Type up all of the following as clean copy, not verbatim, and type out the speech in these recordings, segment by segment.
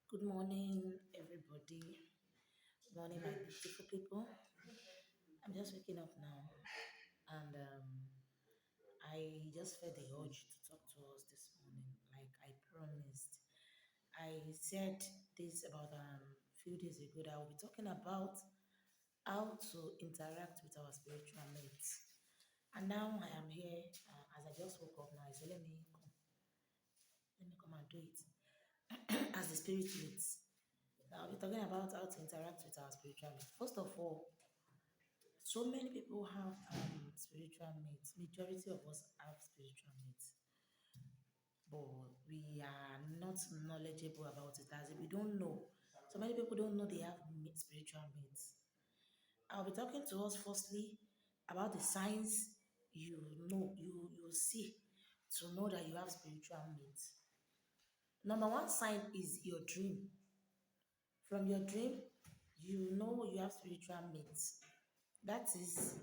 Good morning, everybody. Good morning, my beautiful people. I'm just waking up now, and I just felt the urge to talk to us this morning, like I promised. I said this about few days ago that I will be talking about how to interact with our spiritual mates. And now I am here, as I just woke up now. I said, let me come and do it as the spirit leads. Now I'll be talking about how to interact with our spiritual mates. First of all, so many people have spiritual mates. Majority of us have spiritual mates, but we are not knowledgeable about it as if we don't know. So many people don't know they have spiritual mates. I'll be talking to us firstly about the signs you see to know that you have spiritual mates. Number one sign is your dream. From your dream, you know you have spiritual mates. That is,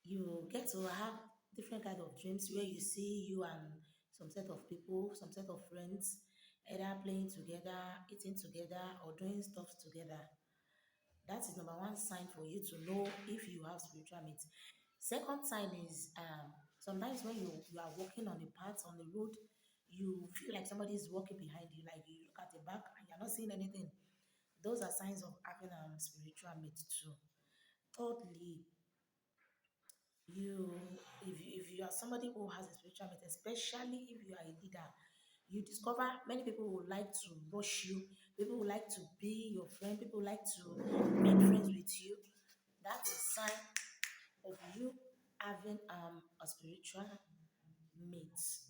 you get to have different kind of dreams where you see you and some set of people, some set of friends, either playing together, eating together, or doing stuff together. That is number one sign for you to know if you have spiritual mates. Second sign is sometimes when you are walking on the path on the road, you feel like somebody is walking behind you, like you look at the back and you're not seeing anything. Those are signs of having spiritual mates too. Thirdly, you if you are somebody who has a spiritual mate, especially if you are a leader, you discover many people would like to rush you, people would like to be your friend, people would like to make friends with you. That's a sign of you having a spiritual mates.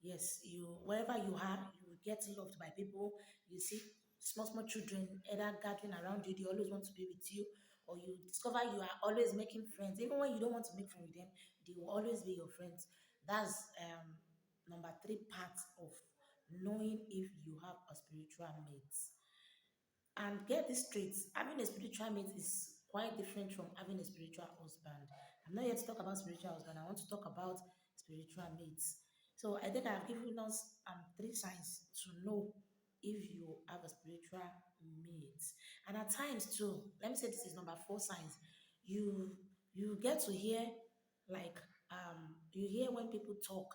Yes, you wherever you are, you will get loved by people. You see small small children either gathering around you, they always want to be with you, or you discover you are always making friends. Even when you don't want to make friends with them, they will always be your friends. That's number three part of knowing if you have a spiritual mate. And get this straight, having a spiritual mate is quite different from having a spiritual husband. I'm not here to talk about spiritual husband, I want to talk about spiritual mates. So I think I've given us three signs to know if you have a spiritual mate. And at times too, let me say this is number four signs. You get to hear like you hear when people talk,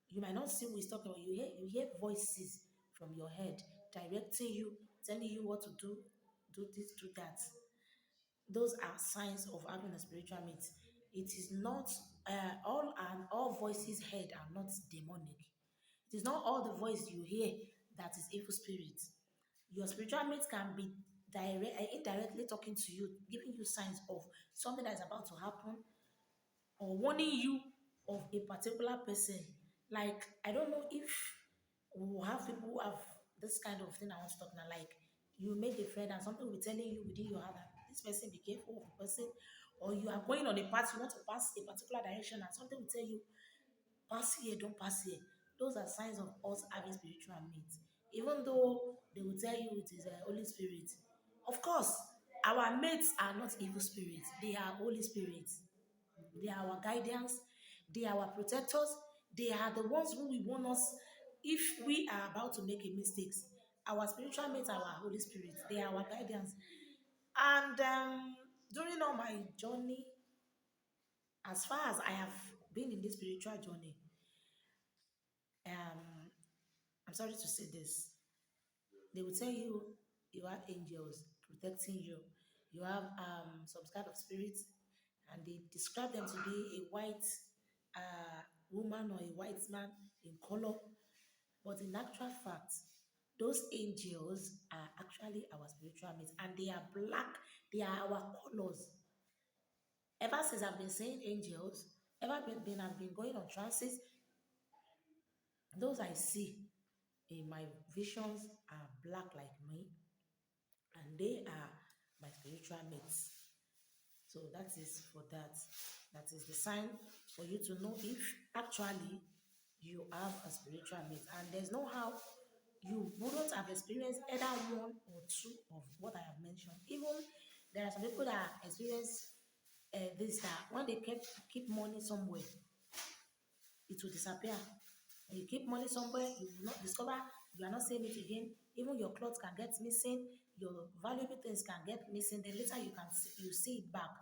you might not see who is talking, but you hear voices from your head directing you, telling you what to do this, do that. Those are signs of having a spiritual mate. It is not all voices heard are not demonic. It is not all the voice you hear that is evil spirit. Your spiritual mate can be indirectly talking to you, giving you signs of something that is about to happen, or warning you of a particular person. Like, I don't know if we will have people who have this kind of thing I want to talk now. Like, you make a friend and something will be telling you within your heart that this person, be careful of the person, or you are going on a path, you want to pass a particular direction, and something will tell you, pass here, don't pass here. Those are signs of us having spiritual mates. Even though they will tell you it is a Holy Spirit. Of course, our mates are not evil spirits, they are Holy Spirits. They are our guidance. They are our protectors. They are the ones who will warn us if we are about to make a mistake. Our spiritual mates are our Holy Spirit. They are our guidance. And during all my journey, as far as I have been in this spiritual journey, um, I'm sorry to say this. They will tell you you have angels protecting you. You have some kind of spirits, and they describe them to be a white woman or a white man in color. But in actual fact, those angels are actually our spiritual mates, and they are black. They are our colors. Ever since I've been seeing angels, I've been going on transit. Those I see in my visions are black like me, and they are my spiritual mates. So that is for that. That is the sign for you to know if actually you have a spiritual mate. And there's no how you wouldn't have experienced either one or two of what I have mentioned. Even there are some people that experience this, that when they keep money somewhere, it will disappear. When you keep money somewhere, you will not discover, you are not seeing it again. Even your clothes can get missing, your valuable things can get missing. Then later you see it back.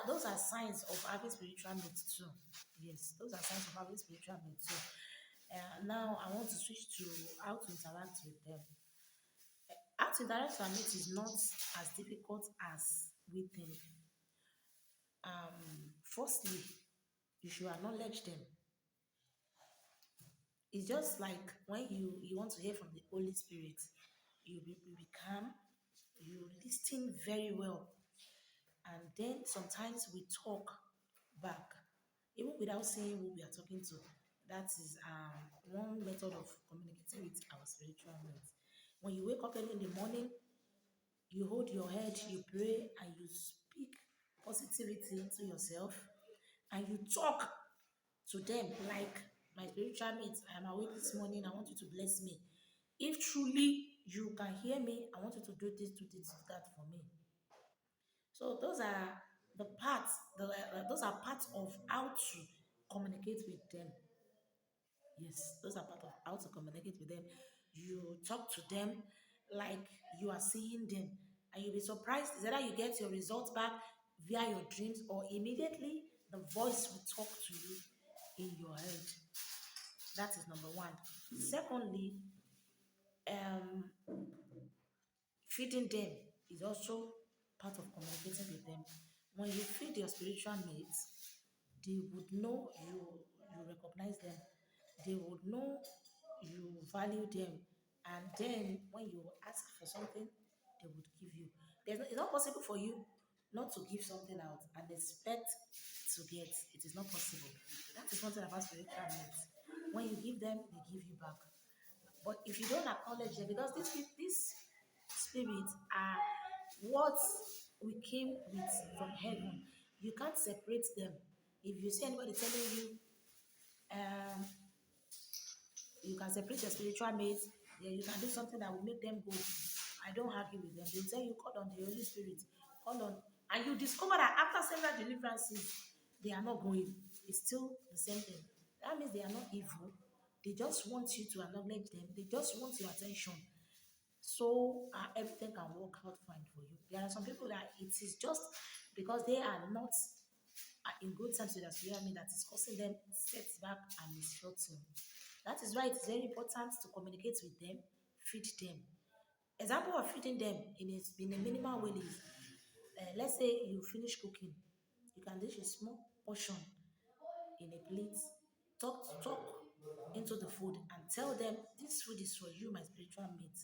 Those are signs of having spiritual mates too. Yes, those are signs of having spiritual mates too. Now I want to switch to how to interact with them. How to interact with our mates is not as difficult as we think. Firstly, you should acknowledge them. It's just like when you want to hear from the Holy Spirit, you be calm, you listen very well, and then sometimes we talk back, even without saying who we are talking to. That is one method of communicating with our spiritual mates. When you wake up early in the morning, you hold your head, you pray, and you speak positivity into yourself, and you talk to them like my spiritual mates. I am awake this morning. I want you to bless me. If truly you can hear me, I want you to do this, do that for me. So those are the parts. Those are parts of how to communicate with them. Yes, those are part of how to communicate with them. You talk to them like you are seeing them, and you'll be surprised. Is either you get your results back via your dreams, or immediately the voice will talk to you in your head. That is number one. Secondly, um, feeding them is also part of communicating with them. When you feed your spiritual mates, they would know you recognize them. They would know you value them, and then when you ask for something, they would give you. It's not possible for you not to give something out and expect to get. It is not possible. That is one thing about spiritual needs. When you give them, they give you back. But if you don't acknowledge them, because these spirits are what we came with from heaven, you can't separate them. If you see anybody telling you, um, you can separate your spiritual mates, then you can do something that will make them go. I don't argue with them. They'll tell you, call on the Holy Spirit, call on, and you discover that after several deliverances, they are not going. It's still the same thing. That means they are not evil. They just want you to acknowledge them. They just want your attention. So everything can work out fine for you. There are some people that it is just because they are not in good terms with their spiritual mean that is causing them setback and misfortune. That is why it is very important to communicate with them, feed them. Example of feeding them in a minimal way is, let's say you finish cooking, you can dish a small portion in a plate, talk into the food and tell them this food is for you, my spiritual mate.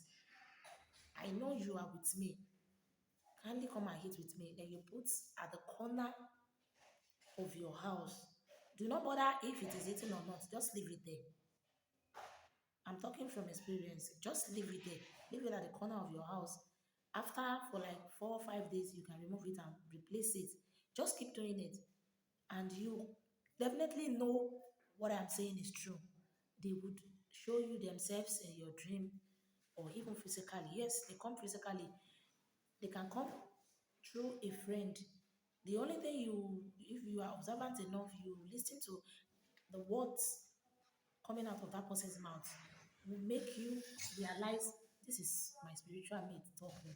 I know you are with me. Kindly come and eat with me. Then you put at the corner of your house. Do not bother if it is eaten or not. Just leave it there. I'm talking from experience. Just leave it there. Leave it at the corner of your house. After for like 4 or 5 days, you can remove it and replace it. Just keep doing it. And you definitely know what I'm saying is true. They would show you themselves in your dream or even physically. Yes, they come physically. They can come through a friend. The only thing if you are observant enough, you listen to the words coming out of that person's mouth will make you realize this is my spiritual mate talking.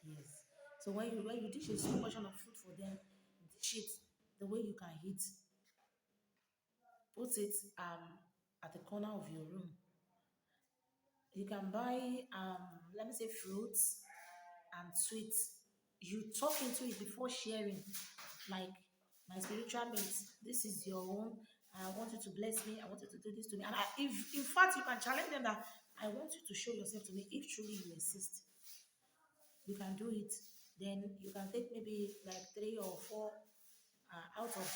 Yes. So when you dish a small portion of food for them, dish it the way you can eat. Put it at the corner of your room. You can buy let me say fruits and sweets. You talk into it before sharing. Like my spiritual mates, this is your own. I want you to bless me. I want you to do this to me. And if in fact you can challenge them that I want you to show yourself to me if truly you insist. You can do it. Then you can take maybe like 3 or 4 out of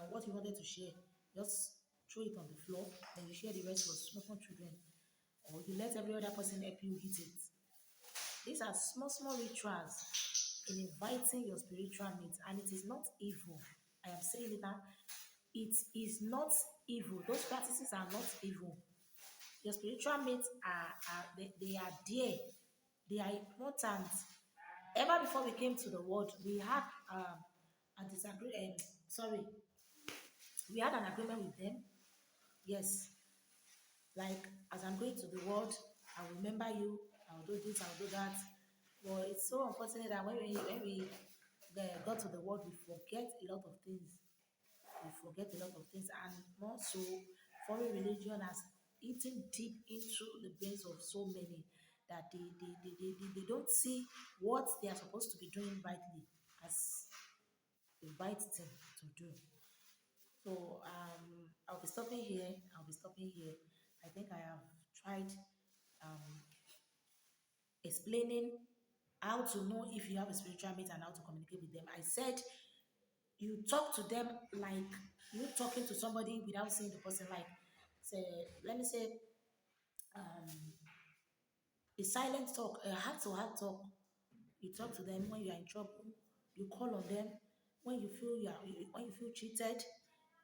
what you wanted to share. Just throw it on the floor. Then you share the rest with small children. Or you let every other person help you hit it. These are small rituals in inviting your spiritual needs, and it is not evil. I am saying it now. It is not evil. Those practices are not evil. Your spiritual mates they are there. They are important. Ever before we came to the world, we had a disagree. Sorry, we had an agreement with them. Yes, like as I'm going to the world, I'll remember you, I'll do this, I'll do that. But it's so unfortunate that when we got to the world, we forget a lot of things. We forget a lot of things, and more so, foreign religion has eaten deep into the brains of so many that they don't see what they are supposed to be doing rightly as the right thing to do. So I'll be stopping here. I'll be stopping here. I think I have tried explaining how to know if you have a spiritual mate and how to communicate with them. I said you talk to them like you talking to somebody without seeing the person. Like, say, let me say, a silent talk, a heart-to-heart talk. You talk to them when you are in trouble. You call on them when you feel when you feel cheated.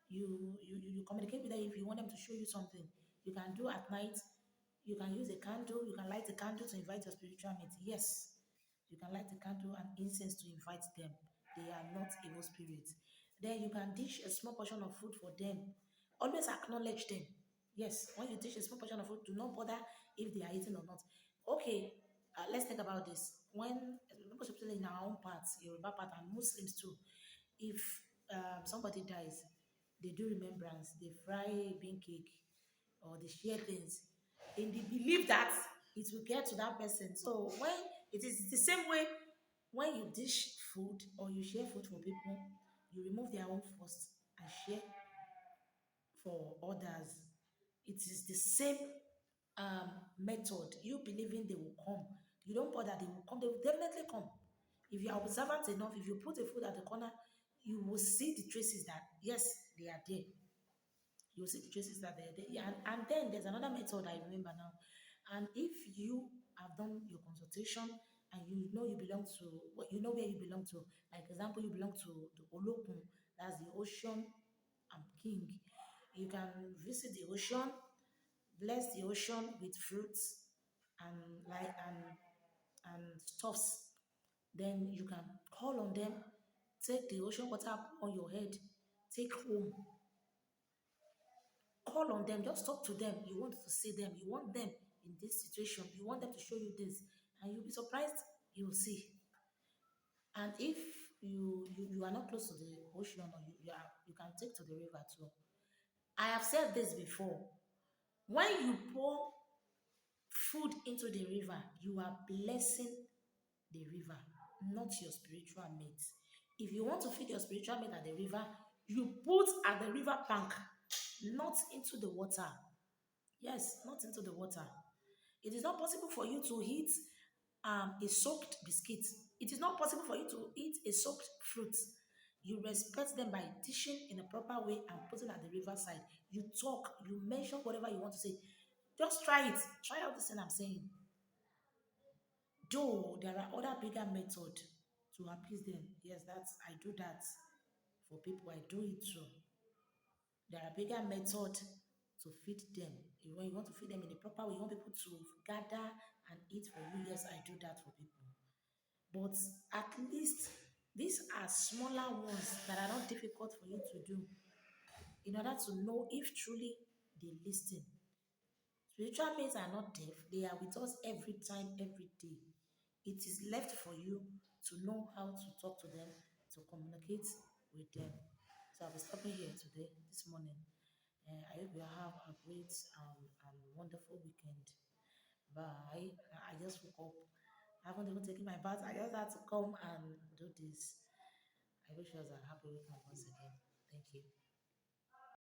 You communicate with them if you want them to show you something. You can do at night. You can use a candle. You can light a candle to invite your spiritual mate. Yes, you can light a candle and incense to invite them. They are not evil spirits. Then you can dish a small portion of food for them. Always acknowledge them. Yes, when you dish a small portion of food, do not bother if they are eating or not. Okay, let's think about this. When, most especially in our own parts, Yoruba part and Muslims too, if somebody dies, they do remembrance, they fry bean cake or they share things in the belief that it will get to that person. So when it is the same way, when you dish food or you share food for people, you remove their own first and share for others. It is the same method. You believing they will come. You don't bother, they will come. They will definitely come. If you are observant enough, if you put a food at the corner, you will see the traces that yes, they are there. You will see the traces that they're there. Yeah, and then there's another method I remember now. And if you have done your consultation and you know you belong to, well, you know where you belong to, like example, you belong to the Olokun, that's the ocean king. You can visit the ocean, bless the ocean with fruits and like and stuffs. Then you can call on them, take the ocean water on your head, take home, call on them, just talk to them. You want to see them, you want them in this situation, you want them to show you this, and you'll be surprised, you'll see. And if you are not close to the ocean, or you can take to the river too. I have said this before. When you pour food into the river, you are blessing the river, not your spiritual mate. If you want to feed your spiritual mate at the river, you put at the river bank, not into the water. Yes, not into the water. It is not possible for you to eat a soaked biscuit. It is not possible for you to eat a soaked fruit. You respect them by dishing in a proper way and putting at the riverside. You talk, you mention whatever you want to say. Just try it. Try out this thing I'm saying. Though there are other bigger methods to appease them. Yes, that's I do that for people. I do it too. There are bigger methods to feed them. When you want to feed them in a proper way, you want people to gather and eat for you. Yes, I do that for people. But at least these are smaller ones that are not difficult for you to do in order to know if truly they listen. Spiritual mates are not deaf, they are with us every time, every day. It is left for you to know how to talk to them, to communicate with them. So I'll be stopping here today, this morning. I hope you have a great and wonderful weekend. Bye. I just woke up. I haven't even taken my bath. I just had to come and do this. I wish you guys a happy weekend once again. Thank you.